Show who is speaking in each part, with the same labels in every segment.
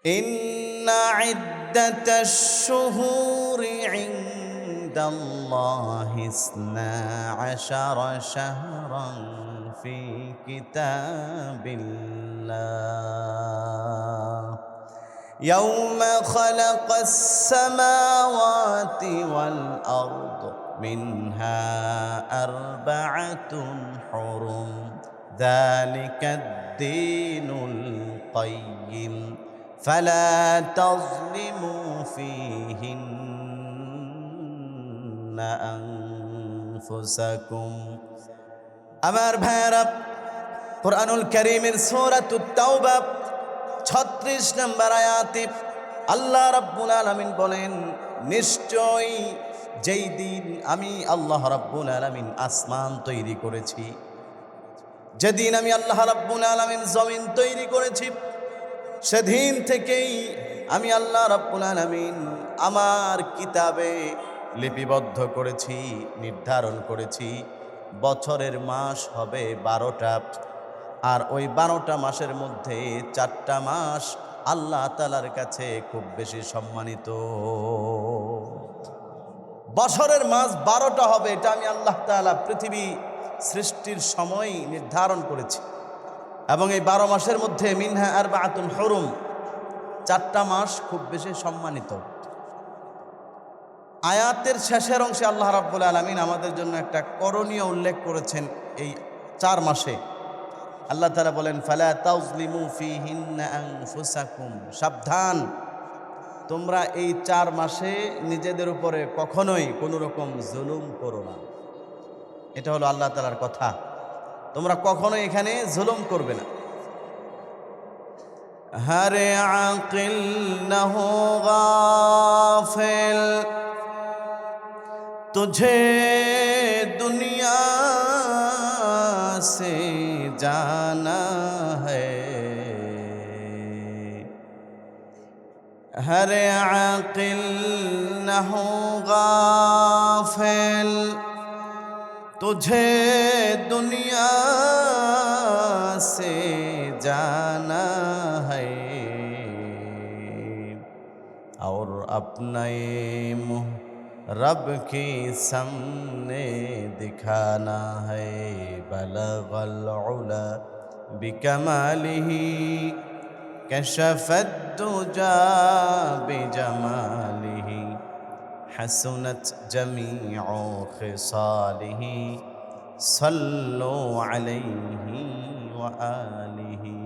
Speaker 1: ইন্না ইদ্দাতাশ শুহুরি ইনদাল্লাহি ইসনা আশারা শাহরান ফি কিতাবিল্লাহ ইয়াওমা খালাকাস সামাওয়াতি ওয়াল আরদ মিনহা আরবাআতুন হুরুম যালিকাদ দীনুল কাইয়্যিম فلا تظلموا فيهن أنفسكم আমার ভাইরা কুরআনুল কারীমের সূরাতুত তাওবা 36 নম্বর আয়াতে আল্লাহ রাব্বুল আলামিন বলেন, নিশ্চয়ই যেই দিন আমি আল্লাহ রাব্বুল আলামিন আসমান তৈরি করেছি, যেদিন আমি আল্লাহ রাব্বুল আলামিন জমিন তৈরি করেছি, সেদিন থেকেই আমি আল্লাহ রাব্বুল আলামিন আমার কিতাবে লিপিবদ্ধ করেছি, নির্ধারণ করেছি বছরের মাস হবে 12টা, আর ওই 12টা মাসের মধ্যে 4টা মাস আল্লাহ তাআলার কাছে খুব বেশি সম্মানিত। বছরের মাস 12টা হবে, এটা আমি আল্লাহ তাআলা পৃথিবী সৃষ্টির সময় নির্ধারণ করেছি। এবং এই 12 মাসের মধ্যে মিনহা আরবাআতুন হুরুম, 4টা মাস খুব বেশি সম্মানিত। আয়াতের শেষের অংশে আল্লাহ রাব্বুল আলামিন আমাদের জন্য একটা করণীয় উল্লেখ করেছেন। এই 4 মাসে আল্লাহ তাআলা বলেন, ফালা তাজলিমু ফিহিন্না আনফুসাকুম, সাবধান, তোমরা এই 4 মাসে নিজেদের উপরে কখনোই কোনো রকম জুলুম করো না। এটা হলো আল্লাহ তাআলার কথা, তোমরা কখনো এখানে জুলুম করবে না। হরে আকিল না হো গাফিল, তুঝে দুনিয়া সে জানা হ্যায়। হরে আকিল না হো গাফিল, तुझे दुनिया से जाना है और अपने मुँह रब के सामने दिखाना है। बलगल उला बिकमालिही कशफत दुजा बिजमालिही हसनत जमीउ खिसालिही सल्लु अलैहि व आलिही।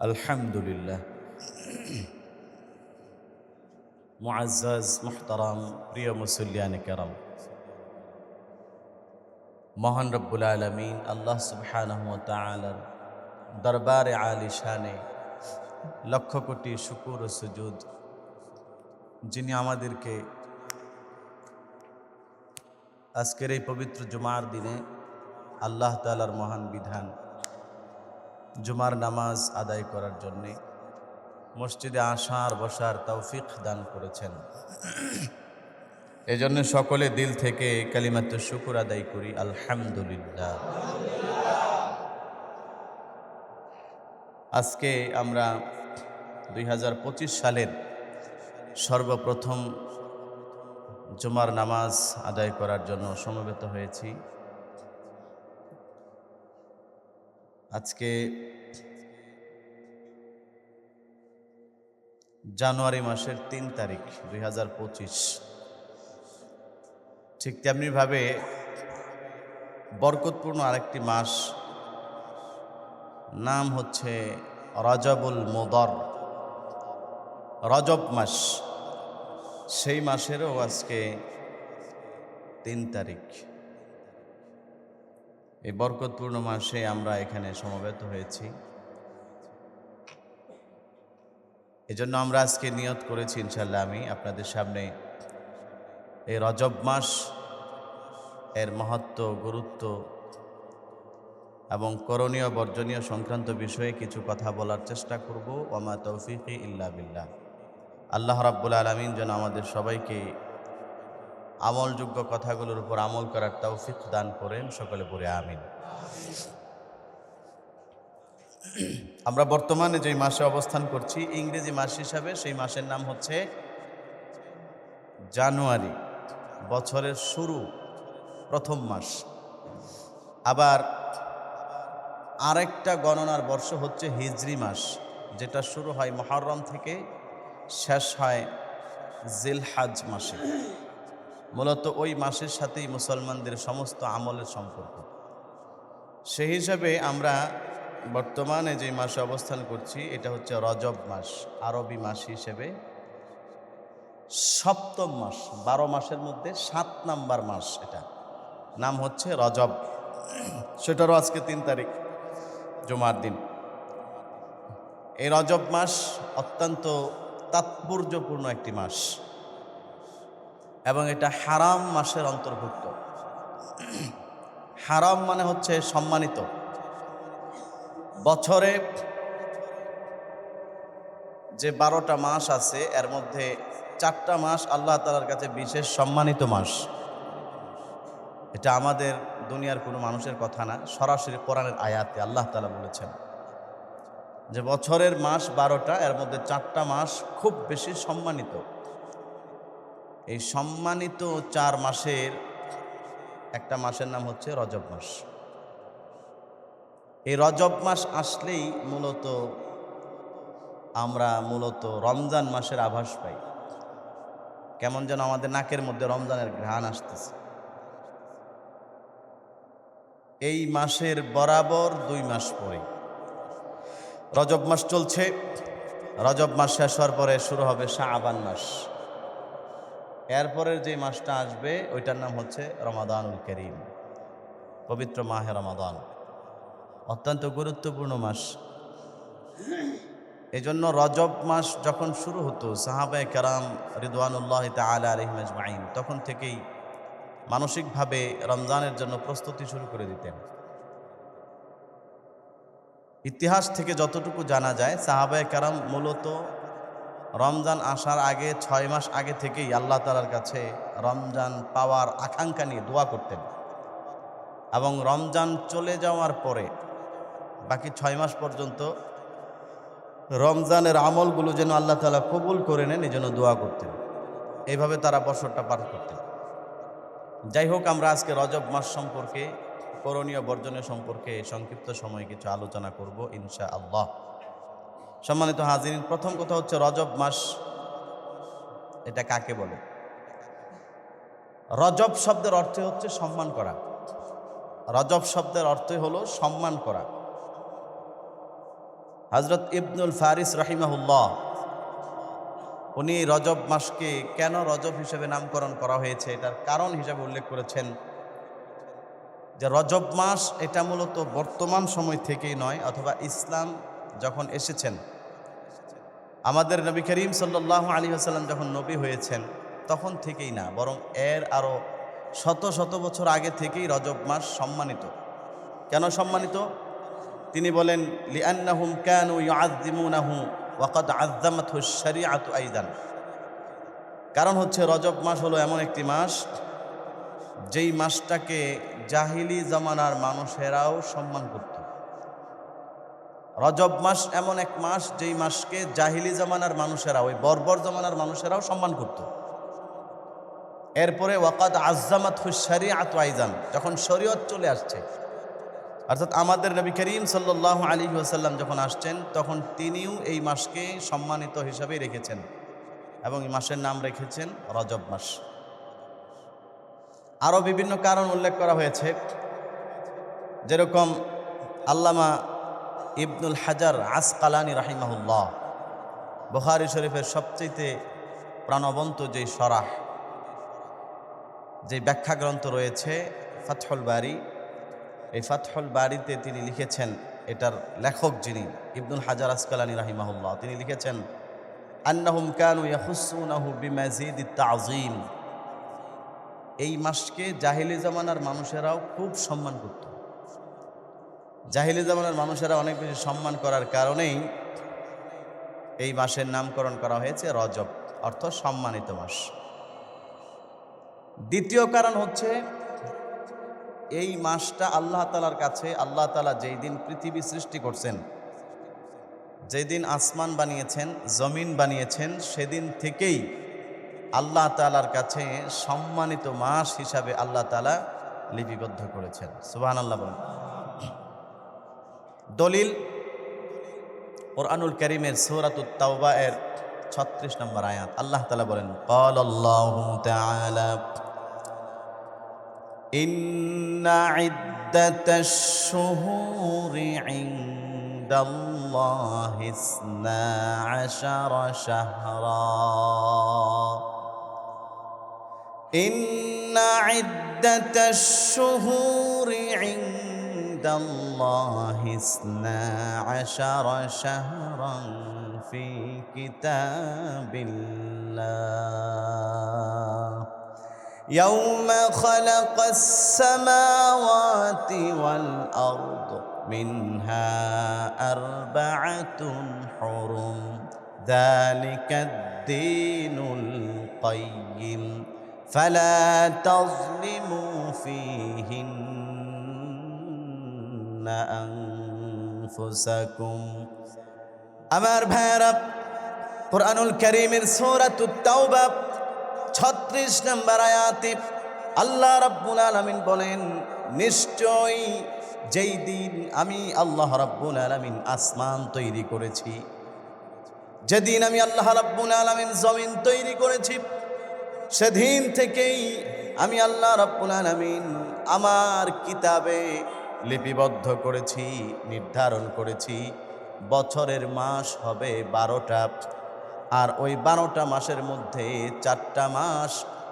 Speaker 1: अल्हम्दुलिल्लाह। मुअज़्ज़ज़ मुहतरम प्रिय मुसल्लियान करम, মহান রব্বুল আলামিন আল্লাহ সুবহানাহু ওয়া তাআলার দরবারে আলিশানে লক্ষ কোটি শুকর ও সুজুদ, যিনি আমাদেরকে আজকের এই পবিত্র জুমার দিনে আল্লাহ তাআলার মহান বিধান জুমার নামাজ আদায় করার জন্যে মসজিদে আসার বসার তৌফিক দান করেছেন। এজন্য সকলে দিল থেকে কালিমাতু শুকর আদায় করি, আলহামদুলিল্লাহ। আজকে আমরা 2025 সালের সর্বপ্রথম জুমার নামাজ আদায় করার জন্য সমবেত হয়েছি। আজকে জানুয়ারি মাসের 3 তারিখ 2025। ঠিক তেমনিভাবে বরকতপূর্ণ আরেকটি মাস, নাম হচ্ছে রজবুল মুদর, রজব মাস। সেই মাসেরও আজকে 3 তারিখ। এই বরকতপূর্ণ মাসে আমরা এখানে সমবেত হয়েছি। এজন্য আমরা আজকে নিয়ত করেছি ইনশাআল্লাহ আমি আপনাদের সামনে এই রজব মাস এর মহত্ব, গুরুত্ব এবং করণীয় বর্জনীয় সংক্রান্ত বিষয়ে কিছু কথা বলার চেষ্টা করব। ওয়ামা তৌফিকি ইল্লা বিল্লাহ। আল্লাহ রাব্বুল আলামিন যেন আমাদের সবাইকে আমলযোগ্য কথাগুলোর উপর আমল করার তৌফিক দান করেন, সকলে পড়ে আমিন। আমরা বর্তমানে যে মাসে অবস্থান করছি ইংরেজি মাস হিসাবে সেই মাসের নাম হচ্ছে জানুয়ারি, বছরের শুরু, প্রথম মাস। আবার আরেকটা গণনার বর্ষ হচ্ছে হিজরি মাস, যেটা শুরু হয় মুহররম থেকে, শেষ হয় জিলহজ মাসে। মূলত ওই মাসের সাথেই মুসলমানদের সমস্ত আমলের সম্পর্ক। সেই হিসাবে আমরা বর্তমানে যে মাসে অবস্থান করছি এটা হচ্ছে রজব মাস, আরবি মাস হিসেবে সপ্তম মাস। 12 মাসের মধ্যে 7 নাম্বার মাস, এটা নাম হচ্ছে রজব। সেটারও আজকে 3 তারিখ, জুমার দিন। এই রজব মাস অত্যন্ত তাৎপর্যপূর্ণ একটি মাস এবং এটা হারাম মাসের অন্তর্ভুক্ত। হারাম মানে হচ্ছে সম্মানিত। বছরে যে 12টা মাস আছে এর মধ্যে 4টা মাস আল্লাহ তাআলার কাছে বিশেষ সম্মানিত মাস। এটা আমাদের দুনিয়ার কোনো মানুষের কথা না, সরাসরি কোরআনের আয়াতে আল্লাহ তাআলা বলেছেন যে বছরের মাস 12টা, এর মধ্যে 4টা মাস খুব বেশি সম্মানিত। এই সম্মানিত 4 মাসের একটা মাসের নাম হচ্ছে রজব মাস। এই রজব মাস আসলেই আমরা মূলত রমজান মাসের আভাস পাই। কেমন যেন আমাদের নাকের মধ্যে রমজানের ঘ্রাণ আসতেছে। এই মাসের বরাবর 2 মাস পরে রজব মাস চলছে। রজব মাস শেষ হওয়ার পরে শুরু হবে শাবান মাস। এরপরের যে মাসটা আসবে ওইটার নাম হচ্ছে রমাদানুল কারীম, পবিত্র মাহে রমাদান। অত্যন্ত গুরুত্বপূর্ণ মাস। এই জন্য রজব মাস যখন শুরু হতো সাহাবায়ে কেরাম রিদওয়ানুল্লাহি তাআলা আলাইহিম আজমাইন তখন থেকেই মানসিকভাবে রমজানের জন্য প্রস্তুতি শুরু করে দিতেন। ইতিহাস থেকে যতটুকু জানা যায় সাহাবায়ে কেরাম মূলত রমজান আসার আগে 6 মাস আগে থেকেই আল্লাহ তাআলার কাছে রমজান পাওয়ার আকাঙ্ক্ষা নিয়ে দোয়া করতেন এবং রমজান চলে যাওয়ার পরে বাকি 6 মাস পর্যন্ত রমজানের আমলগুলো যেন আল্লাহ তাআলা কবুল করে নেন এই জন্য দোয়া করতেন। এইভাবে তারা বছরটা পার করতেন। যাই হোক, আমরা আজকে রজব মাস সম্পর্কে, করণীয় বর্জনের সম্পর্কে সংক্ষিপ্ত সময়ে কিছু আলোচনা করব ইনশাআল্লাহ। সম্মানিত হাজিরিন, প্রথম কথা হচ্ছে রজব মাস এটা কাকে বলে? রজব শব্দের অর্থ হচ্ছে সম্মান করা। রজব শব্দের অর্থই হলো সম্মান করা। হযরত ইবনুল ফারিস রাহিমাহুল্লাহ উনি রজব মাসকে কেন রজব হিসেবে নামকরণ করা হয়েছে এটার কারণ হিসেবে উল্লেখ করেছেন যে রজব মাস এটা মূলত বর্তমান সময় থেকেই নয়, অথবা ইসলাম যখন এসেছেন, আমাদের নবী করিম সাল্লাল্লাহু আলাইহি ওয়াসাল্লাম যখন নবী হয়েছেন তখন থেকেই না, বরং এর আরো শত শত বছর আগে থেকেই রজব মাস সম্মানিত। কেন সম্মানিত? তিনি বলেন লিআন্নাহুম কানু ইউআযযিমুনাহু ওয়া ক্বাদ আযযামাতহু আশ-শারিআতু আইদান। কারণ হচ্ছে রজব মাস হলো এমন একটি মাস যেই মাসটাকে জাহিলি জামানার মানুষেরাও সম্মান করত। রজব মাস এমন এক মাস যেই মাসকে জাহিলি জামানার মানুষেরা, ওই বর্বর জামানার মানুষেরাও সম্মান করত। এরপরে ওয়াকাদ আযযামাতহু আশ-শারিআতু আইদান, যখন শরীয়ত চলে আসছে, অর্থাৎ আমাদের নবী করিম সাল্লাল্লাহু আলাইহি ওয়াসাল্লাম যখন আসছেন তখন তিনিও এই মাসকে সম্মানিত হিসাবেই রেখেছেন এবং এই মাসের নাম রেখেছেন রজব মাস। আরও বিভিন্ন কারণ উল্লেখ করা হয়েছে, যেরকম আল্লামা ইবনুল হাজার আসকালানি রাহিমাহুল্লাহ বুখারী শরীফের সবচেয়ে প্রাণবন্ত যে শরাহ, যে ব্যাখ্যা গ্রন্থ রয়েছে ফাতহুল বারী, এই ফাতহুল বারীতে তিনি লিখেছেন, এটার লেখক যিনি ইবনুল হাজার আসকালানি রাহিমাহুল্লাহ, তিনি লিখেছেন আন্নাহুম কানু ইয়াখুসুনাহু বিমাজিদিত তাযীম। এই মাসকে জাহিলি জামানার মানুষেরাও খুব সম্মান করত। জাহিলি জামানার মানুষেরা অনেক বেশি সম্মান করার কারণেই এই মাসের নামকরণ করা হয়েছে রজব, অর্থ সম্মানিত মাস। দ্বিতীয় কারণ হচ্ছে এই মাসটা আল্লাহ তাআলার কাছে, আল্লাহ তাআলা যেই দিন পৃথিবী সৃষ্টি করছেন যেদিন আসমান বানিয়েছেন, জমিন বানিয়েছেন, সেদিন থেকেই আল্লাহ তাআলার কাছে সম্মানিত মাস হিসাবে আল্লাহ তাআলা লিপিবদ্ধ করেছেন। সুবহানাল্লাহ বলেন। দলিল কুরআনুল কারীমের সূরাতুত তাওবা এর 36 নম্বর আয়াত। আল্লাহ তাআলা বলেন, ক্বালাল্লাহু তাআলা ইন্না ইদ্দাতাশ শুহুরি ইনদাল্লাহি ইসনা আশারা শাহরা ইন্না ইদ্দাতাশ শুহুরি ইনদাল্লাহি ইসনা আশারা শাহরান ফি কিতাবিল্লাহ يوم خلق السماوات والأرض منها أربعة حرم ذلك الدين القيم فلا تظلموا فيهن أنفسكم আমার ভাইরা কুরআনুল কারীমের সূরাতুত তাওবা 36 নম্বর আয়াতে আল্লাহ রাব্বুল আলামিন বলেন, নিশ্চয়ই যেই দিন আমি আল্লাহ রাব্বুল আলামিন আসমান তৈরি করেছি, যেদিন আমি আল্লাহ রাব্বুল আলামিন জমিন তৈরি করেছি, সেদিন থেকেই আমি আল্লাহ রাব্বুল আলামিন আমার কিতাবে লিপিবদ্ধ করেছি, নির্ধারণ করেছি বছরের মাস হবে 12টা। আর ওই 12টা মাসের মধ্যে 4টা মাস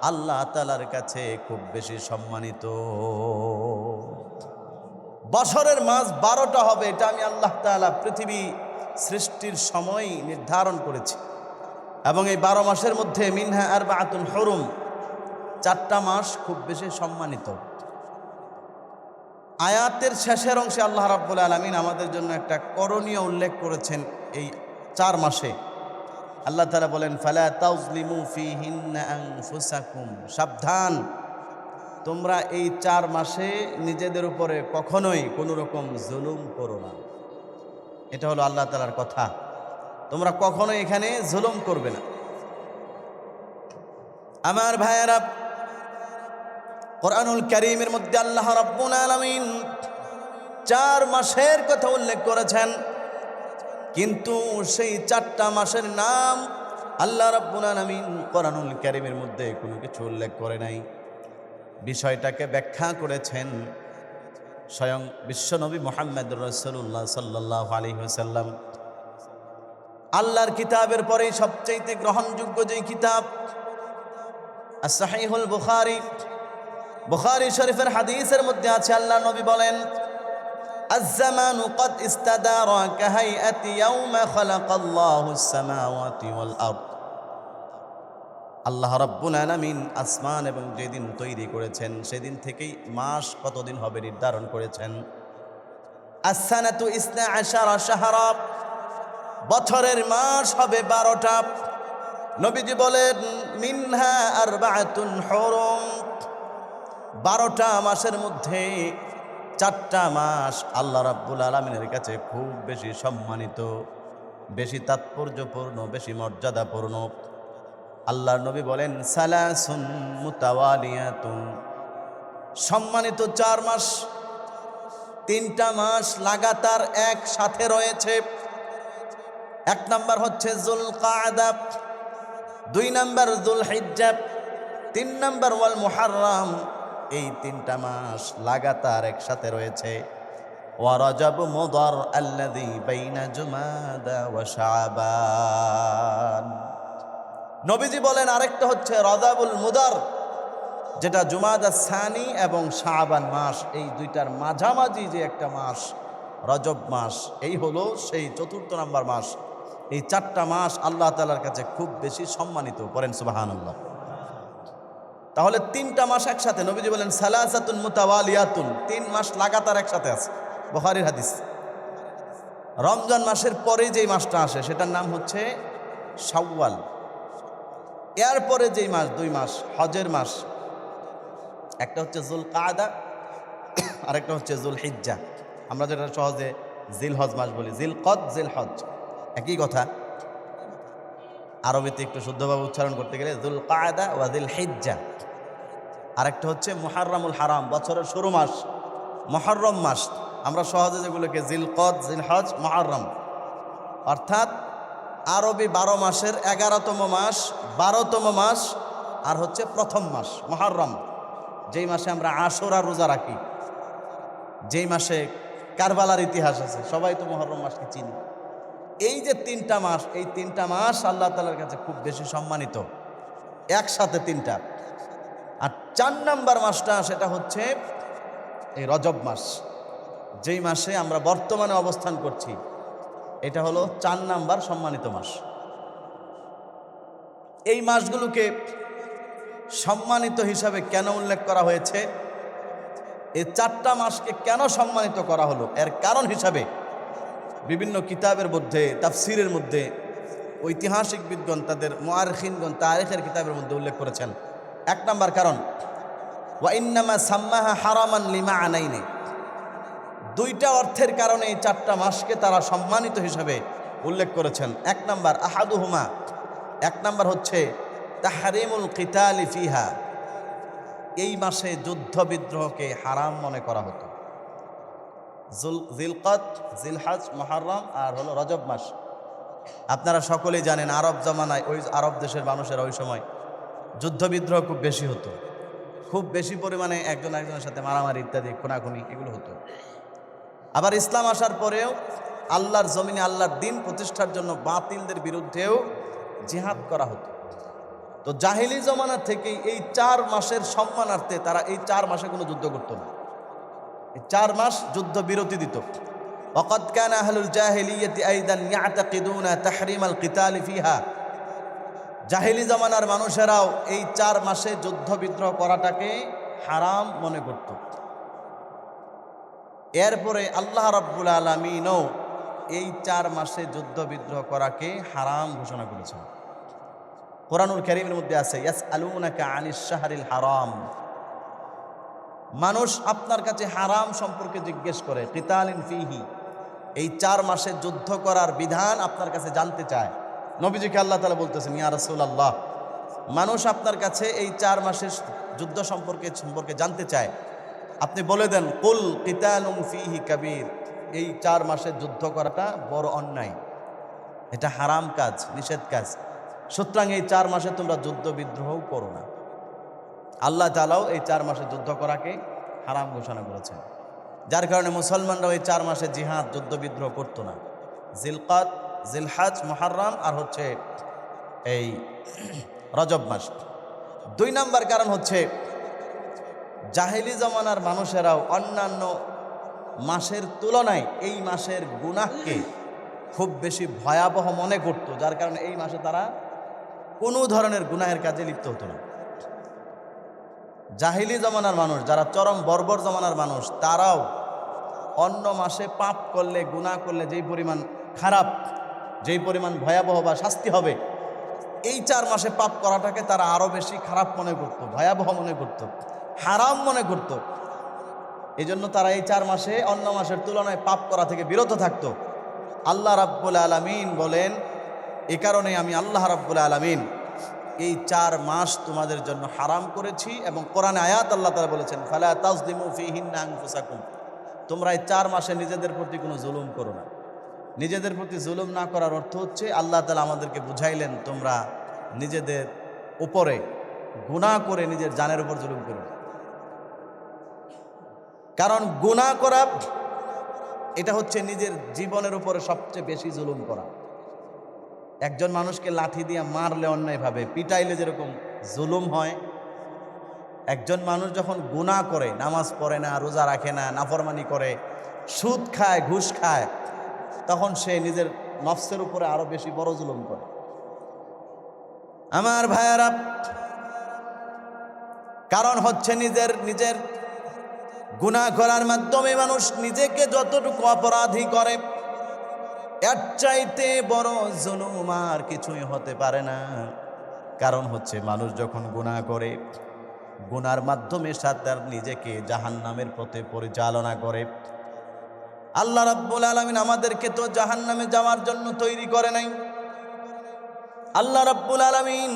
Speaker 1: আল্লাহ তাআলার কাছে খুব বেশি সম্মানিত। বছরের মাস 12টা হবে, এটা আমি আল্লাহ তাআলা পৃথিবী সৃষ্টির সময় নির্ধারণ করেছি। এবং এই 12 মাসের মধ্যে মিনহা আরবাআতুন হুরুম, 4টা মাস খুব বেশি সম্মানিত। আয়াতের শেষের অংশে আল্লাহ রাব্বুল আলামিন আমাদের জন্য একটা করণীয় উল্লেখ করেছেন। এই 4 মাসে আল্লাহ তাআলা বলেন, ফালা তাজলিমু ফিহিন্না আনফুসাকুম, সাবধান, তোমরা এই 4 মাসে নিজেদের উপরে কখনোই কোনো রকম জুলুম করো না। এটা হলো আল্লাহ তাআলার কথা, তোমরা কখনোই এখানে জুলুম করবে না। আমার ভাইয়েরা, কুরআনুল কারীমের মধ্যে আল্লাহ রাব্বুল আলামিন 4 মাসের কথা উল্লেখ করেছেন, কিন্তু সেই 4টা মাসের নাম আল্লাহ রাব্বুল আলামিন কুরআনুল কারীমের মধ্যে কোনো কিছু উল্লেখ করে নাই। বিষয়টাকে ব্যাখ্যা করেছেন স্বয়ং বিশ্বনবী মুহাম্মদুর রাসূলুল্লাহ সাল্লাল্লাহু আলাইহি ওয়াসাল্লাম। আল্লাহর কিতাবের পরে সবচেয়ে গ্রহণযোগ্য যে কিতাব as-সাহিহুল বুখারী, বুখারী শরীফের হাদিসের মধ্যে আছে, আল্লাহ নবী বলেন, আয-যামানু ক্বাদ ইস্তাদারা কাহাইআতি ইয়াওমা খালাকাল্লাহুস সামাওয়াতি ওয়াল আরদ। আল্লাহ রাব্বুল আলামিন আসমান এবং যেদিন তৈরি করেছেন সেদিন থেকেই মাস কতদিন হবে নির্ধারণ করেছেন। আস-সানাতু ইসনা আশারা শাহরা, বছরের মাস হবে 12টা। নবীজি বলেন, মিনহা আরবাআতুন হুরুম, 12টা মাসের মধ্যে 4টা মাস আল্লাহ রাব্বুল আলামিনের কাছে খুব বেশি সম্মানিত, বেশি তাৎপর্যপূর্ণ, বেশি মর্যাদাপূর্ণ। আল্লাহর নবী বলেন, সালাসুন মুতাওয়ালিয়াতুন, সম্মানিত 4 মাস, 3টা মাস লাগাতার একসাথে রয়েছে। 1 নাম্বার হচ্ছে যুলকাআদা, 2 নাম্বার যুলহিজ্জা, 3 নাম্বার ওয়াল মুহাররম। এই 3টা মাস লাগাতার একসাথে রয়েছে। ওয়া রজব মুদার আল্লাযী বাইনা জুমাদা ওয়া শাবান। নবীজি বলেন আরেকটা হচ্ছে রজাবুল মুদার, যেটা জুমাদা সানি এবং শাবান মাস, এই 2টার মাঝামাঝি যে একটা মাস রজব মাস, এই হলো সেই 4th নাম্বার মাস। এই 4টা মাস আল্লাহ তাআলার কাছে খুব বেশি সম্মানিত, পড়েন সুবহানাল্লাহ। তাহলে 3টা মাস একসাথে, নবীজি বলেন সালাসাতুন মুতাওয়ালিয়াতুন, 3 মাস লাগাতার একসাথে আছে, বুখারীর হাদিস। রমজান মাসের পরে যেই মাসটা আসে সেটার নাম হচ্ছে শাওয়াল। এরপরে যেই মাস, 2 মাস হজের মাস, একটা হচ্ছে যুলকাআদা, আরেকটা হচ্ছে যুলহিজ্জা। আমরা যেটা সহজে জিলহজ মাস বলি, জিলকদ জিলহজ। একই কথা। আরবিতে একটু শুদ্ধভাবে উচ্চারণ করতে গেলে যুল কায়দা ওয়া যুল হিজ্জা। আরেকটা হচ্ছে মুহাররামুল হারাম, বছরের শুরু মাস মুহররম মাস। আমরা সহজে যেগুলোকে জিলকদ, জিলহজ, মুহররম, অর্থাৎ আরবি 12 মাসের 11তম মাস, 12তম মাস, আর হচ্ছে প্রথম মাস মুহররম, যেই মাসে আমরা আশুরা রোজা রাখি, যেই মাসে কারবালার ইতিহাস আছে, সবাই তো মুহররম মাসকে চিনি। এই যে 3টা মাস, এই 3টা মাস আল্লাহ তাআলার কাছে খুব বেশি সম্মানিত, একসাথে 3টা। আর 4 নাম্বার মাসটা সেটা হচ্ছে এই রজব মাস, যেই মাসে আমরা বর্তমানে অবস্থান করছি। এটা হলো 4 নাম্বার সম্মানিত মাস। এই মাসগুলোকে সম্মানিত হিসাবে কেন উল্লেখ করা হয়েছে, এই 4টা মাসকে কেন সম্মানিত করা হলো, এর কারণ হিসাবে বিভিন্ন কিতাবের মধ্যে, তাফসিরের মধ্যে, ঐতিহাসিক বিদগণ, তাদের মুআররিখিনগণ তারিখের কিতাবের মধ্যে উল্লেখ করেছেন। 1 নাম্বার কারণ, ওয়া ইন্নামা সাম্মাহা হারামান লিমাআনাইনি, 2টা অর্থের কারণে এই 4টা মাসকে তারা সম্মানিত হিসাবে উল্লেখ করেছেন। 1 নাম্বার আহাদুহুমা, 1 নাম্বার হচ্ছে তাহরিমুল কিতালি ফিহা, এই মাসে যুদ্ধ বিদ্রোহকে হারাম মনে করা হতো। জিলকদ, জিলহজ, মুহররম আর হলো রজব মাস। আপনারা সকলেই জানেন আরব জামানায়, ওই আরব দেশের মানুষেরা ওই সময় যুদ্ধ বিদ্রোহ খুব বেশি হতো, খুব বেশি পরিমাণে একজন একজনের সাথে মারামারি ইত্যাদি খুনাখুনি এগুলো হতো। আবার ইসলাম আসার পরেও আল্লাহর জমিনে আল্লাহর দ্বীন প্রতিষ্ঠার জন্য বাতিলদের বিরুদ্ধেও জিহাদ করা হতো। তো জাহিলি জমানা থেকেই এই 4 মাসের সম্মানার্থে তারা এই 4 মাসে কোনো যুদ্ধ করতো না, এই 4 মাস যুদ্ধ বিরতি দিত। ওয়াকাদ কানা আহলুল জাহিলিয়াতি আইদান ইয়াতাকিদুনা তাহরিমাল কিতালি ফিহা, জাহিলি জামানার মানুষেরাও এই 4 মাসে যুদ্ধ বিদ্রোহ করাটাকে হারাম মনে করত। এরপরে আল্লাহ রাব্বুল আলামিনও এই 4 মাসে যুদ্ধ বিদ্রোহ করাকে হারাম ঘোষণা করেছেন। কোরআনুল কারীমের মধ্যে আছে, ইয়াসআলুনাকা আনিশ শাহরিল হারাম, মানুষ আপনার কাছে হারাম সম্পর্কে জিজ্ঞেস করে, কিতালিন ফিহি, এই 4 মাসে যুদ্ধ করার বিধান আপনার কাছে জানতে চায়। নবীজিকে আল্লাহ তাআলা বলতেছেন, ইয়া রাসূলুল্লাহ, মানুষ আপনার কাছে এই 4 মাসের যুদ্ধ সম্পর্কে জানতে চায়, আপনি বলে দেন, কুল কিতালুম ফিহি কাবীর, এই 4 মাসে যুদ্ধ করাটা বড় অন্যায়, এটা হারাম কাজ, নিষেধ কাজ। সুতরাং এই 4 মাসে তোমরা যুদ্ধ বিদ্রোহ করো না। আল্লাহ তাআলাও এই 4 মাসে যুদ্ধ করাকে হারাম ঘোষণা করেছেন, যার কারণে মুসলমানরাও এই 4 মাসে জিহাদ, যুদ্ধ বিদ্রোহ করতো না। জিলকদ, জিলহজ, মুহররম আর হচ্ছে এই রজব মাস। 2 নাম্বার কারণ হচ্ছে জাহেলি জমানার মানুষেরাও অন্যান্য মাসের তুলনায় এই মাসের গুনাহকে খুব বেশি ভয়াবহ মনে করত, যার কারণে এই মাসে তারা কোনো ধরনের গুনাহের কাজে লিপ্ত হতো না। জাহিলি জমানার মানুষ, যারা চরম বর্বর জমানার মানুষ, তারাও অন্য মাসে পাপ করলে, গুনাহ করলে যেই পরিমাণ খারাপ, যেই পরিমাণ ভয়াবহ বা শাস্তি হবে, এই 4 মাসে পাপ করাটাকে তারা আরো বেশি খারাপ মনে করত, ভয়াবহ মনে করত, হারাম মনে করত। এই জন্য তারা এই 4 মাসে অন্য মাসের তুলনায় পাপ করা থেকে বিরত থাকত। আল্লাহ রাব্বুল আলামিন বলেন, এ কারণে আমি আল্লাহ রাব্বুল আলামিন এই 4 মাস তোমাদের জন্য হারাম করেছি। এবং কোরআনে আয়াত আল্লাহ তাআলা বলেছেন, ফালা তাজলিমু ফীহিন্না আনফুসাকুম, তোমরা এই 4 মাসে নিজেদের প্রতি কোনো জুলুম করো না। নিজেদের প্রতি জুলুম না করার অর্থ হচ্ছে, আল্লাহ তাআলা আমাদেরকে বুঝাইলেন, তোমরা নিজেদের উপরে গুনাহ করে নিজের জানের উপর জুলুম করো। কারণ গুনাহ করা এটা হচ্ছে নিজের জীবনের উপরে সবচেয়ে বেশি জুলুম করা। একজন মানুষকে লাঠি দিয়ে মারলে অন্যায়ভাবে, পিটাইলে যেরকম জুলুম হয়, একজন মানুষ যখন গুনাহ করে, নামাজ পড়ে না, রোজা রাখে না, নাফরমানি করে, সুদ খায়, ঘুষ খায়, তখন সে নিজের নফসের উপরে আরো বেশি বড় জুলুম করে। আমার ভাইয়ারা, কারণ হচ্ছে নিজের গুনাহ করার মাধ্যমে মানুষ নিজেকে যতটুকু অপরাধী করে, এর চাইতে বড় জুলুম আর কিছুই হতে পারে না। কারণ হচ্ছে মানুষ যখন গুনাহ করে, গুনার মাধ্যমে তার নিজেকে জাহান্নামের পথে পরিচালনা করে। আল্লাহ রাব্বুল আলামিন আমাদেরকে তো জাহান্নামে যাওয়ার জন্য তৈরি করে নাই। আল্লাহ রাব্বুল আলামিন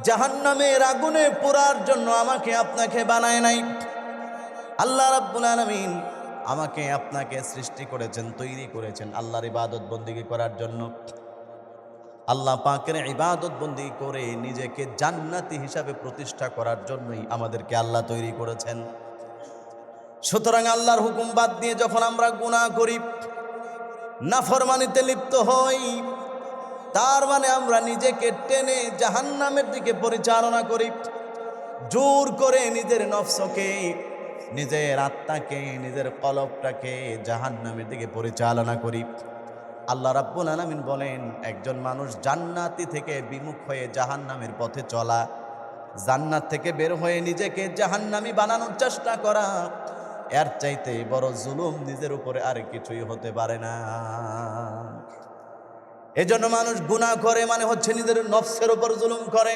Speaker 1: জাহান্নামের আগুনে পোড়ার জন্য আমাকে আপনাকে বানায় নাই। আল্লাহ রাব্বুল আলামিন আমাকে আপনাকে সৃষ্টি করেছেন, তৈরি করেছেন আল্লাহর ইবাদত বন্দেগী করার জন্য। আল্লাহ পাকের ইবাদত বন্দেগী করে নিজেকে জান্নাতি হিসাবে প্রতিষ্ঠা করার জন্যই আমাদেরকে আল্লাহ তৈরি করেছেন। সুতরাং আল্লাহর হুকুম বাদ দিয়ে যখন আমরা গুনাহ করি, নাফরমানিতে লিপ্ত হই, তার মানে আমরা নিজেকে টেনে জাহান্নামের দিকে পরিচালনা করি। জোর করে নিজের নফসকে, নিজের আত্মাকে, নিজের কলবটাকে জাহান্নামের দিকে পরিচালনা করি। আল্লাহ রাব্বুল আলামিন বলেন, একজন মানুষ জান্নাতি থেকে বিমুখ হয়ে জাহান্নামের পথে চলা, জান্নাত থেকে বের হয়ে নিজেকে জাহান্নামী বানানোর চেষ্টা করা, এর চাইতে বড় জুলুম নিজের উপরে আর কিছুই হতে পারে না। এজন্য মানুষ গুনাহ করে মানে হচ্ছে নিজের নফসের উপর জুলুম করে।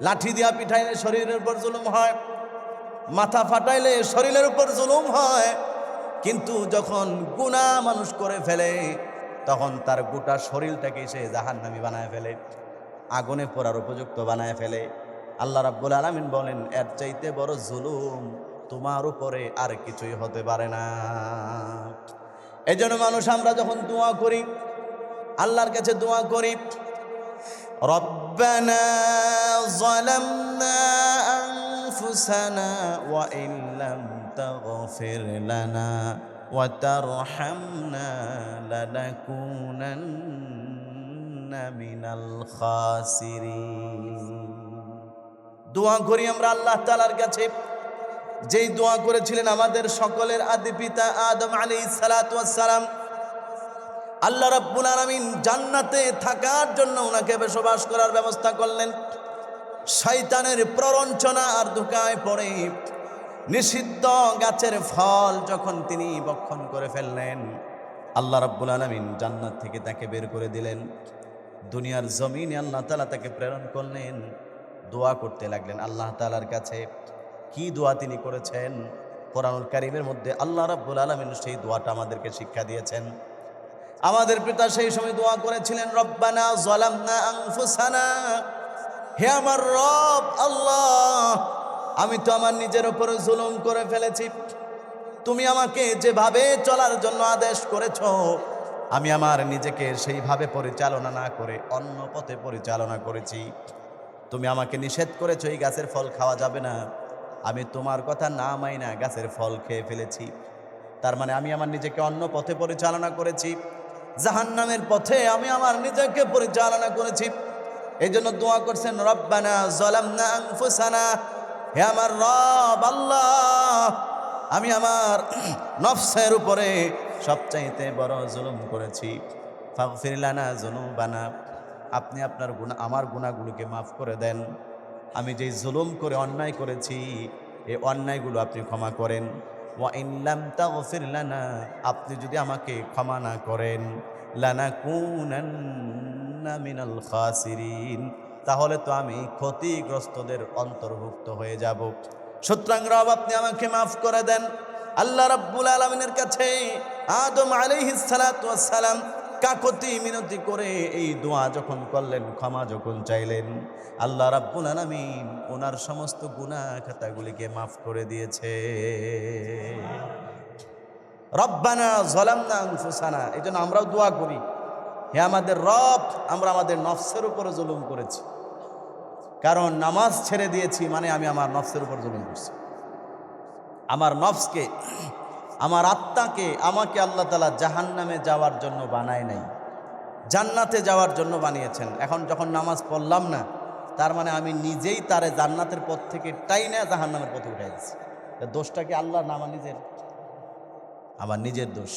Speaker 1: লাঠি দিয়া পিঠাইলে শরীরের উপর জুলুম হয়, মাথা ফাটাইলে শরীরের উপর জুলুম হয়। কিন্তু যখন গুনাহ মানুষ করে ফেলে, তখন তার গোটা শরীরটাকে সে জাহান্নামী বানায় ফেলে, আগুনে পোড়ার উপযুক্ত বানায় ফেলে। আল্লাহ রাব্বুল আলামিন বলেন, এর চাইতে বড় জুলুম তোমার উপরে আর কিছুই হতে পারে না। এজন্য মানুষ আমরা যখন দোয়া করি, আল্লাহর কাছে দোয়া করি, রব্বানা যালামনা আনফুসানা ওয়া ইন লাম তাগফির লানা ওয়া তারহামনা লানাকুনান্না মিনাল খাসিরিন। দোয়া করি আমরা আল্লাহ তাআলার কাছে, যেই দোয়া করেছিলেন আমাদের সকলের আদি পিতা আদম আলাইহিস সালাতু ওয়াস সালাম। আল্লাহ রাব্বুল আলামিন জান্নাতে থাকার জন্য ওনাকে বসবাস করার ব্যবস্থা করলেন। শয়তানের প্ররঞ্চনা আর ধোঁকায় পড়ে নিষিদ্ধ গাছের ফল যখন তিনি ভক্ষণ করে ফেললেন, আল্লাহ রাব্বুল আলামিন জান্নাত থেকে তাকে বের করে দিলেন। দুনিয়ার জমিনে আল্লাহ তাআলা তাকে প্রেরণ করলেন, দোয়া করতে লাগলেন আল্লাহ তাআলার কাছে। কি দোয়া তিনি করেছেন? কোরআনুল কারীমের মধ্যে আল্লাহ রাব্বুল আলামিন সেই দোয়াটা আমাদেরকে শিক্ষা দিয়েছেন। আমাদের পিতা সেই সময় দোয়া করেছিলেন, রব্বানা যালামনা আনফুসানা, হে আমার রব আল্লাহ, আমি তো আমার নিজের উপরে জুলুম করে ফেলেছি। তুমি আমাকে যেভাবে চলার জন্য আদেশ করেছ, আমি আমার নিজেকে সেইভাবে পরিচালনা না করে অন্য পথে পরিচালনা করেছি। তুমি আমাকে নিষেধ করেছো এই গাছের ফল খাওয়া যাবে না, আমি তোমার কথা না মাইনা গাছের ফল খেয়ে ফেলেছি। তার মানে আমি আমার নিজেকে অন্য পথে পরিচালনা করেছি, জাহান্নামের পথে আমি আমার নিজেকে পরিচালনা করেছি। এই জন্য দোয়া করছেন, রব্বানা যালামনা আনফুসানা, হে আমার রব আল্লাহ, আমি আমার নফসের উপরে সবচাইতে বড় জুলুম করেছি। ফাগফির লানা যুনুবানা, আপনি আপনার গুনাহ, আমার গুনাহগুলোকে মাফ করে দেন। আমি যেই জুলুম করে অন্যায় করেছি, এই অন্যায়গুলো আপনি ক্ষমা করেন। ওয়া ইন লাম তাগফির লানা, আপনি যদি আমাকে ক্ষমা না করেন, লানাকুনান্না মিনাল খাসিরিন, তাহলে তো আমি ক্ষতিগ্রস্তদের অন্তর্ভুক্ত হয়ে যাব। সুতরাং রব আপনি আমাকে মাফ করে দেন। আল্লাহ রাব্বুল আলামিনের কাছে আদম আলাইহিস সালাতু ওয়াস সালাম কাকতি মিনতি করে এই দোয়া যখন করলেন, ক্ষমা যখন চাইলেন, আল্লাহ রাব্বুল আলামিন ওনার সমস্ত গুনাহ খাতাগুলিকে মাফ করে দিয়েছে। রব্বানা যালামনা আনফুসানা, এই জন্য আমরাও দোয়া করি, হে আমাদের রব, আমরা আমাদের নফসের উপরে জুলুম করেছি। কারণ নামাজ ছেড়ে দিয়েছি মানে আমি আমার নফসের উপর জুলুম করছি। আমার নফসকে, আমার আত্মাকে, আমাকে আল্লাহ তাআলা জাহান্নামে যাওয়ার জন্য বানায় নাই, জান্নাতে যাওয়ার জন্য বানিয়েছেন। এখন যখন নামাজ পড়লাম না, তার মানে আমি নিজেই তারে জান্নাতের পথ থেকে টাইনা জাহান্নামের পথে উঠাই দিচ্ছি। দোষটা কি আল্লাহর না আমার নিজের? আমার নিজের দোষ।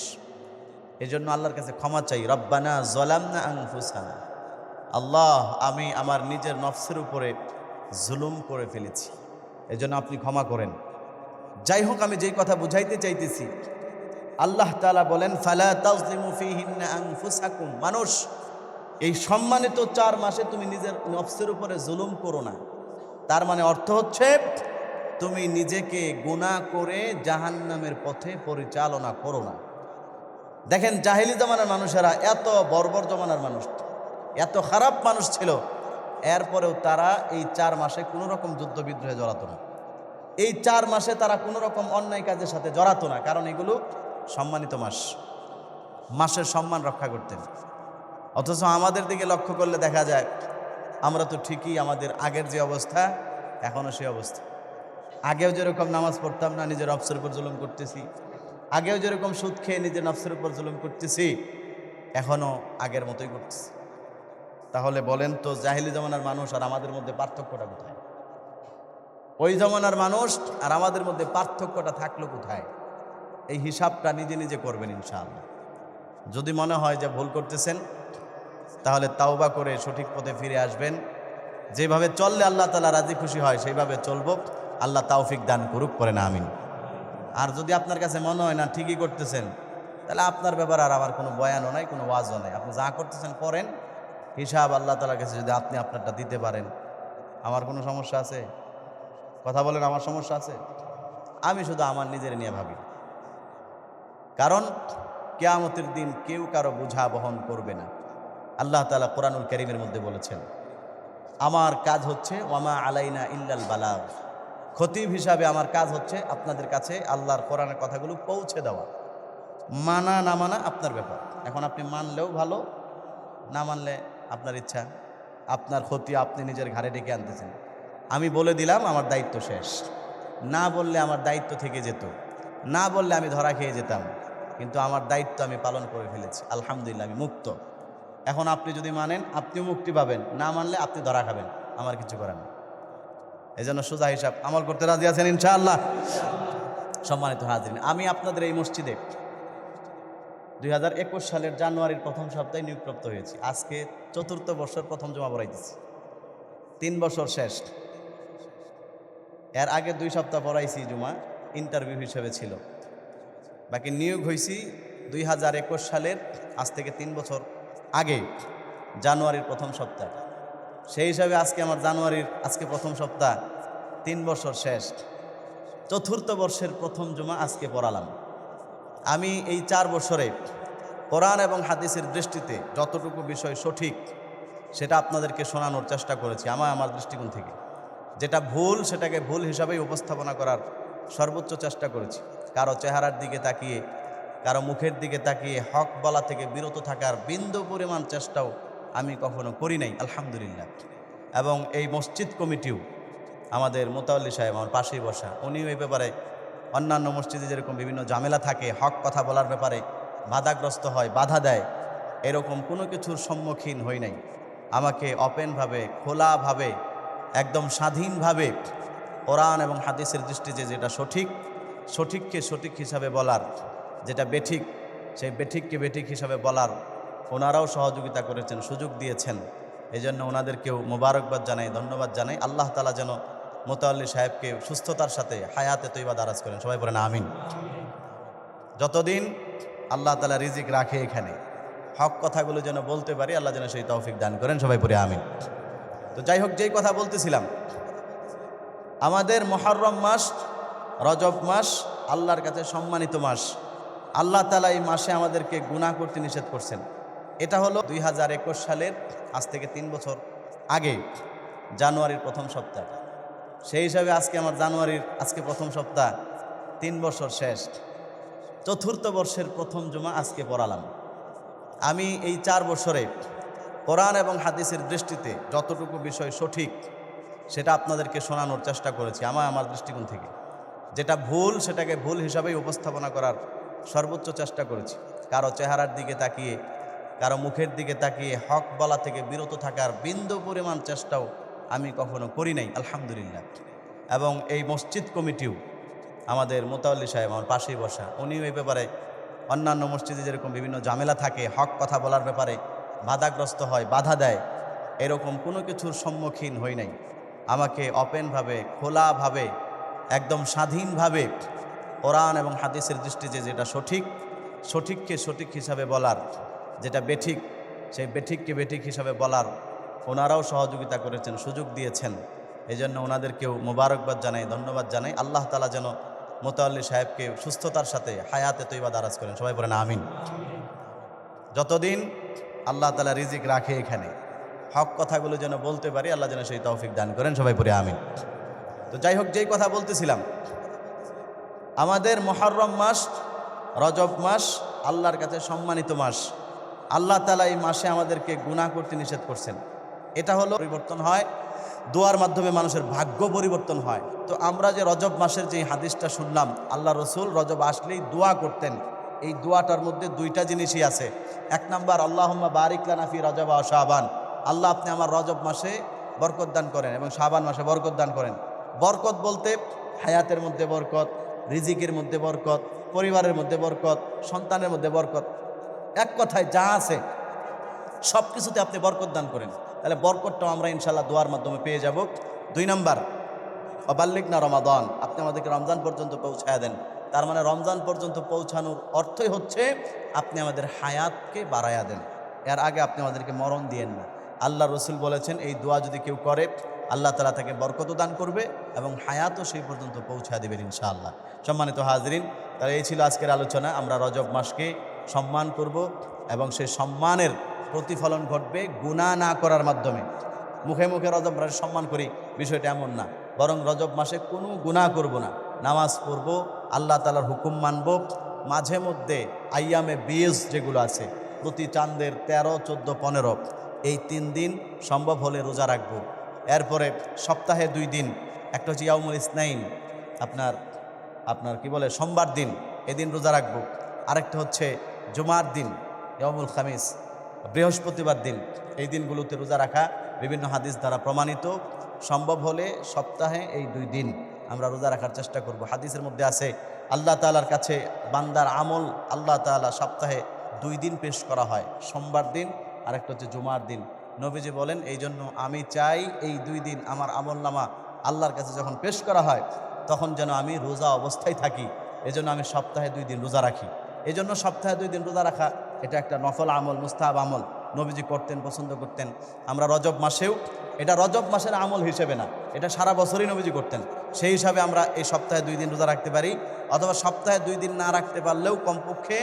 Speaker 1: এই জন্য আল্লাহর কাছে ক্ষমা চাই, রব্বানা যালামনা আনফুসানা, আল্লাহ আমি আমার নিজের নফসের উপরে জুলুম করে ফেলেছি, এজন্য আপনি ক্ষমা করেন। যাই হোক, আমি যেই কথা বুঝাইতে চাইতেছি, আল্লাহ তাআলা বলেন, ফালা তাযলিমু ফীহিন্না আনফুসাকুম, মানুষ এই সম্মানিত 4 মাসে তুমি নিজের নফসের উপরে জুলুম করো না। তার মানে অর্থ হচ্ছে তুমি নিজেকে গুনাহ করে জাহান্নামের পথে পরিচালনা করো না। দেখেন জাহেলি জমানার মানুষেরা এত বর্বর জমানার মানুষ, এত খারাপ মানুষ ছিল, এরপরেও তারা এই 4 মাসে কোনো রকম যুদ্ধ বিদ্রোহে জড়াতো না। এই 4 মাসে তারা কোনো রকম অন্যায় কাজের সাথে জড়াতো না, কারণ এগুলো সম্মানিত মাস, মাসের সম্মান রক্ষা করতেন। অথচ আমাদের দিকে লক্ষ্য করলে দেখা যায় আমরা তো ঠিকই আমাদের আগের যে অবস্থা এখনও সেই অবস্থা। আগেও যেরকম নামাজ পড়তাম না, নিজের নফসের উপর জুলুম করতেছি। আগেও যেরকম সুদ খেয়ে নিজের নফসের উপর জুলুম করতেছি, এখনও আগের মতোই করতেছি। তাহলে বলেন তো জাহেলি জমানার মানুষ আর আমাদের মধ্যে পার্থক্যটা কোথায়? ওই জমানার মানুষ আর আমাদের মধ্যে পার্থক্যটা থাকলো কোথায়? এই হিসাবটা নিজে নিজে করবেন ইনশাআল্লাহ। যদি মনে হয় যে ভুল করতেছেন, তাহলে তাওবা করে সঠিক পথে ফিরে আসবেন। যেভাবে চললে আল্লাহ তাআলা রাজি খুশি হয় সেইভাবে চলবো। আল্লাহ তৌফিক দান করুক, করেন আমিন। আর যদি আপনার কাছে মনে হয় না ঠিকই করতেছেন, তাহলে আপনার ব্যাপারে আর আমার কোনো বয়ানও নাই, কোনো ওয়াজও নাই। আপনি যা করতেছেন করেন, হিসাব আল্লাহ তাআলার কাছে যদি আপনি আপনারটা দিতে পারেন, আমার কোনো সমস্যা আছে? কথা বলেন, আমার সমস্যা আছে? আমি শুধু আমার নিজের নিয়ে ভাবি, কারণ কিয়ামতের দিন কেউ কারো বোঝা বহন করবে না। আল্লাহ তাআলা কোরআনুল কারীমের মধ্যে বলেছেন, আমার কাজ হচ্ছে ওয়ামা আলাইনা ইল্লাল বালাগ। খতিব হিসাবে আমার কাজ হচ্ছে আপনাদের কাছে আল্লাহর কোরআনের কথাগুলো পৌঁছে দেওয়া। মানা না মানা আপনার ব্যাপার। এখন আপনি মানলেও ভালো, না মানলে আপনার ইচ্ছা, আপনার ক্ষতি আপনি নিজের ঘাড়ে ডেকে আনতেছেন। আমি বলে দিলাম, আমার দায়িত্ব শেষ। না বললে আমার দায়িত্ব থেকে যেত, না বললে আমি ধরা খেয়ে যেতাম, কিন্তু আমার দায়িত্ব আমি পালন করে ফেলেছি, আলহামদুলিল্লাহ, আমি মুক্ত। এখন আপনি যদি মানেন আপনিও মুক্তি পাবেন, না মানলে আপনি ধরা খাবেন, আমার কিছু করেন না। এই জন্য সোজা হিসাব আমল করতে রাজি আছেন ইনশাআল্লাহ? সম্মানিত হাজিরিন, আমি আপনাদের এই মসজিদে 2021 সালের জানুয়ারির প্রথম সপ্তাহে নিয়োগপ্রাপ্ত হয়েছি। আজকে 4র্থ বর্ষের প্রথম জমা পড়াইতেছি, 3 বছর শেষ। এর আগে 2 সপ্তাহ পড়াইছি জুমা, ইন্টারভিউ হিসেবে ছিল। বাকি নিয়োগ হয়েছি 2021 সালের আজ থেকে 3 বছর আগে জানুয়ারির প্রথম সপ্তাহ। সেই হিসাবে আজকে আমার জানুয়ারির আজকে প্রথম সপ্তাহ, 3 বছর শেষ। 4র্থ বর্ষের প্রথম জুমা আজকে পড়ালাম। আমি এই 4 বছরে কোরআন এবং হাদিসের দৃষ্টিতে যতটুকু বিষয় সঠিক সেটা আপনাদেরকে শোনানোর চেষ্টা করেছি আমার দৃষ্টিকোণ থেকে। যেটা ভুল সেটাকে ভুল হিসাবেই উপস্থাপনা করার সর্বোচ্চ চেষ্টা করেছি। কারো চেহারার দিকে তাকিয়ে, কারো মুখের দিকে তাকিয়ে হক বলা থেকে বিরত থাকার বিন্দু পরিমাণ চেষ্টাও আমি কখনো করি নাই, আলহামদুলিল্লাহ। এবং এই মসজিদ কমিটিও, আমাদের মোতাওয়াল্লি সাহেব আমার পাশেই বসা, উনিও এই ব্যাপারে অন্যান্য মসজিদে যেরকম বিভিন্ন ঝামেলা থাকে, হক কথা বলার ব্যাপারে বাধাগ্রস্ত হয়, বাধা দেয়, এরকম কোনো কিছুর সম্মুখীন হই নাই। আমাকে ওপেনভাবে, খোলাভাবে, একদম স্বাধীনভাবে কোরআন এবং হাদিসের দৃষ্টিতে যেটা সঠিক, সঠিককে সঠিক হিসাবে বলার, যেটা বেঠিক সেই বেঠিককে বেঠিক হিসাবে বলার ওনারাও সহযোগিতা করেছেন, সুযোগ দিয়েছেন। এই জন্য ওনাদেরকেও মোবারকবাদ জানাই, ধন্যবাদ জানাই। আল্লাহ তাআলা যেন মোতাওয়াল্লি সাহেবকে সুস্থতার সাথে হায়াতে তৈবা দারাজ করেন, সবাই বলেন আমিন। যতদিন আল্লাহ তাআলা রিজিক রাখে এখানে, হক কথাগুলো যেন বলতে পারি, আল্লাহ যেন সেই তৌফিক দান করেন, সবাই পড়ে আমিন। তো যাই হোক, যেই কথা বলতেছিলাম, আমাদের মুহররম মাস, রজব মাস আল্লাহর কাছে সম্মানিত মাস। আল্লাহ তাআলা এই মাসে আমাদেরকে গুনাহ করতে নিষেধ করছেন। এটা হলো 2021 সালের আজ থেকে 3 বছর আগে জানুয়ারির প্রথম সপ্তাহ। সেই হিসাবে আজকে আমার জানুয়ারির আজকে প্রথম সপ্তাহ, 3 বছর শেষ। 4র্থ বর্ষের প্রথম জুমা আজকে পড়ালাম। আমি এই 4 বছরে কোরআন এবং হাদিসের দৃষ্টিতে যতটুকু বিষয় সঠিক সেটা আপনাদেরকে শোনানোর চেষ্টা করেছি আমার দৃষ্টিকোণ থেকে। যেটা ভুল সেটাকে ভুল হিসাবেই উপস্থাপনা করার সর্বোচ্চ চেষ্টা করেছি। কারো চেহারার দিকে তাকিয়ে, কারো মুখের দিকে তাকিয়ে হক বলা থেকে বিরত থাকার বিন্দু পরিমাণ চেষ্টাও আমি কখনো করি নাই, আলহামদুলিল্লাহ। এবং এই মসজিদ কমিটিও, আমাদের মোতাওয়াল্লি সাহেব আমার পাশেই বসা, উনিও এই ব্যাপারে অন্যান্য মসজিদে যেরকম বিভিন্ন ঝামেলা থাকে, হক কথা বলার ব্যাপারে বাধাগ্রস্ত হয়, বাধা দেয়, এরকম কোনো কিছুর সম্মুখীন হই নাই। আমাকে ওপেনভাবে, খোলাভাবে, একদম স্বাধীনভাবে কোরআন এবং হাদিসের দৃষ্টিতে যেটা সঠিক, সঠিককে সঠিক হিসাবে বলার, যেটা বেঠিক সেই বেঠিককে বেঠিক হিসাবে বলার ওনারাও সহযোগিতা করেছেন, সুযোগ দিয়েছেন। এই জন্য ওনাদেরকেও মোবারকবাদ জানাই, ধন্যবাদ জানাই। আল্লাহ তাআলা যেন মোতাওয়াল্লি সাহেবকে সুস্থতার সাথে হায়াতে তৈবা দারাজ করেন, সবাই বলেন আমিন। যতদিন আল্লাহ তাআলা রিজিক রাখে এখানে, হক কথাগুলো যেন বলতে পারি, আল্লাহ যেন সেই তৌফিক দান করেন, সবাই পড়ে আমিন। তো যাই হোক, যেই কথা বলতেছিলাম, আমাদের মুহররম মাস, রজব মাস আল্লাহর কাছে সম্মানিত মাস। আল্লাহ তাআলা এই মাসে আমাদেরকে গুনাহ করতে নিষেধ করছেন। এটা হলো পরিবর্তন হয়, দোয়ার মাধ্যমে মানুষের ভাগ্য পরিবর্তন হয়। তো আমরা যে রজব মাসের যে হাদিসটা শুনলাম, আল্লাহ রসুল রজব আসলেই দোয়া করতেন। এই দোয়াটার মধ্যে দুইটা জিনিসই আছে। এক নাম্বার, আল্লাহুম্মা বারিক লানা ফি রজব ওয়া শাবান, আল্লাহ আপনি আমার রজব মাসে বরকত দান করেন এবং শাবান মাসে বরকত দান করেন। বরকত বলতে হায়াতের মধ্যে বরকত, রিজিকের মধ্যে বরকত, পরিবারের মধ্যে বরকত, সন্তানের মধ্যে বরকত, এক কথায় যা আছে সব কিছুতে আপনি বরকত দান করেন। তাহলে বরকতটাও আমরা ইনশাআল্লাহ দোয়ার মাধ্যমে পেয়ে যাব। দুই নাম্বার, অবাল্লিগনা রমাদান, আপনি আমাদেরকে রমজান পর্যন্ত পৌঁছায় দেন। তার মানে রমজান পর্যন্ত পৌঁছানোর অর্থই হচ্ছে আপনি আমাদের হায়াতকে বাড়ায়া দেন, এর আগে আপনি আমাদেরকে মরণ দিয়েন না। আল্লাহ রসুল বলেছেন এই দোয়া যদি কেউ করে, আল্লাহ তাআলা তাকে বরকত দান করবে এবং হায়াতও সেই পর্যন্ত পৌঁছা দেবেন ইনশাআল্লাহ। সম্মানিত হাজরিন, তাহলে এই ছিল আজকের আলোচনা। আমরা রজব মাসকে সম্মান করব এবং সেই সম্মানের প্রতিফলন ঘটবে গুনাহ না করার মাধ্যমে। মুখে মুখে রজব মাসে সম্মান করি, বিষয়টা এমন না, বরং রজব মাসে কোনো গুনাহ করব না, নামাজ পড়ব, আল্লাহ তাআলার হুকুম মানব। মাঝে মধ্যে আইয়ামে বিজ যেগুলো আছে, প্রতি চাঁদের 13, 14, 15 এই 3 দিন সম্ভব হলে রোজা রাখবো। এরপরে সপ্তাহে 2 দিন, একটা হচ্ছে ইয়াউমুল ইসনাইন, আপনার কি বলে সোমবার দিন, এদিন রোজা রাখবো। আরেকটা হচ্ছে জুমার দিন, ইয়াউমুল খামিস, বৃহস্পতিবার দিন। এই দিনগুলোতে রোজা রাখা বিভিন্ন হাদিস দ্বারা প্রমাণিত। সম্ভব হলে সপ্তাহে এই 2 দিন আমরা রোজা রাখার চেষ্টা করব। হাদিসের মধ্যে আছে আল্লাহ তাআলার কাছে বান্দার আমল আল্লাহ তাআলা সপ্তাহে 2 দিন পেশ করা হয়, সোমবার দিন আর একটা হচ্ছে জুমার দিন। নবীজি বলেন, এই জন্য আমি চাই এই 2 দিন আমার আমলনামা আল্লাহর কাছে যখন পেশ করা হয় তখন যেন আমি রোজা অবস্থায় থাকি। এজন্য আমি সপ্তাহে 2 দিন রোজা রাখি। এজন্য সপ্তাহে 2 দিন রোজা রাখা এটা একটা নফল আমল, মুস্তাহাব আমল, নবীজি করতেন, পছন্দ করতেন। আমরা রজব মাসেও, এটা রজব মাসের আমল হিসেবে না, এটা সারা বছরই নবীজি করতেন। সেই হিসাবে আমরা এই সপ্তাহে 2 দিন রোজা রাখতে পারি, অথবা সপ্তাহে 2 দিন না রাখতে পারলেও কমপক্ষে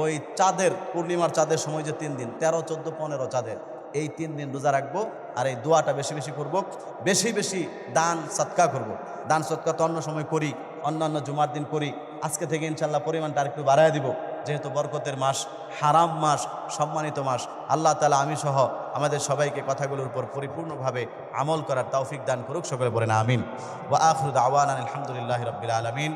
Speaker 1: ওই চাঁদের, পূর্ণিমার চাঁদের সময় যে 3 দিন, 13, 14, 15 চাঁদের, এই 3 দিন রোজা রাখবো। আর এই দোয়াটা বেশি বেশি করব, বেশি বেশি দান সৎকা করব। দান সৎকা তো অন্য সময় করি, অন্যান্য জুমার দিন করি, আজকে থেকে ইনশাল্লাহ পরিমাণটা আরেকটু বাড়ায় দিব, যেহেতু বরকতের মাস, হারাম মাস, সম্মানিত মাস। আল্লাহ তাআলা আমি সহ আমাদের সবাইকে কথাগুলোর উপর পরিপূর্ণভাবে আমল করার তৌফিক দান করুক, সকলে বলেন আমিন। ওয়া আখিরু দাওয়ানা আলহামদুলিল্লাহি রাব্বিল আলামিন।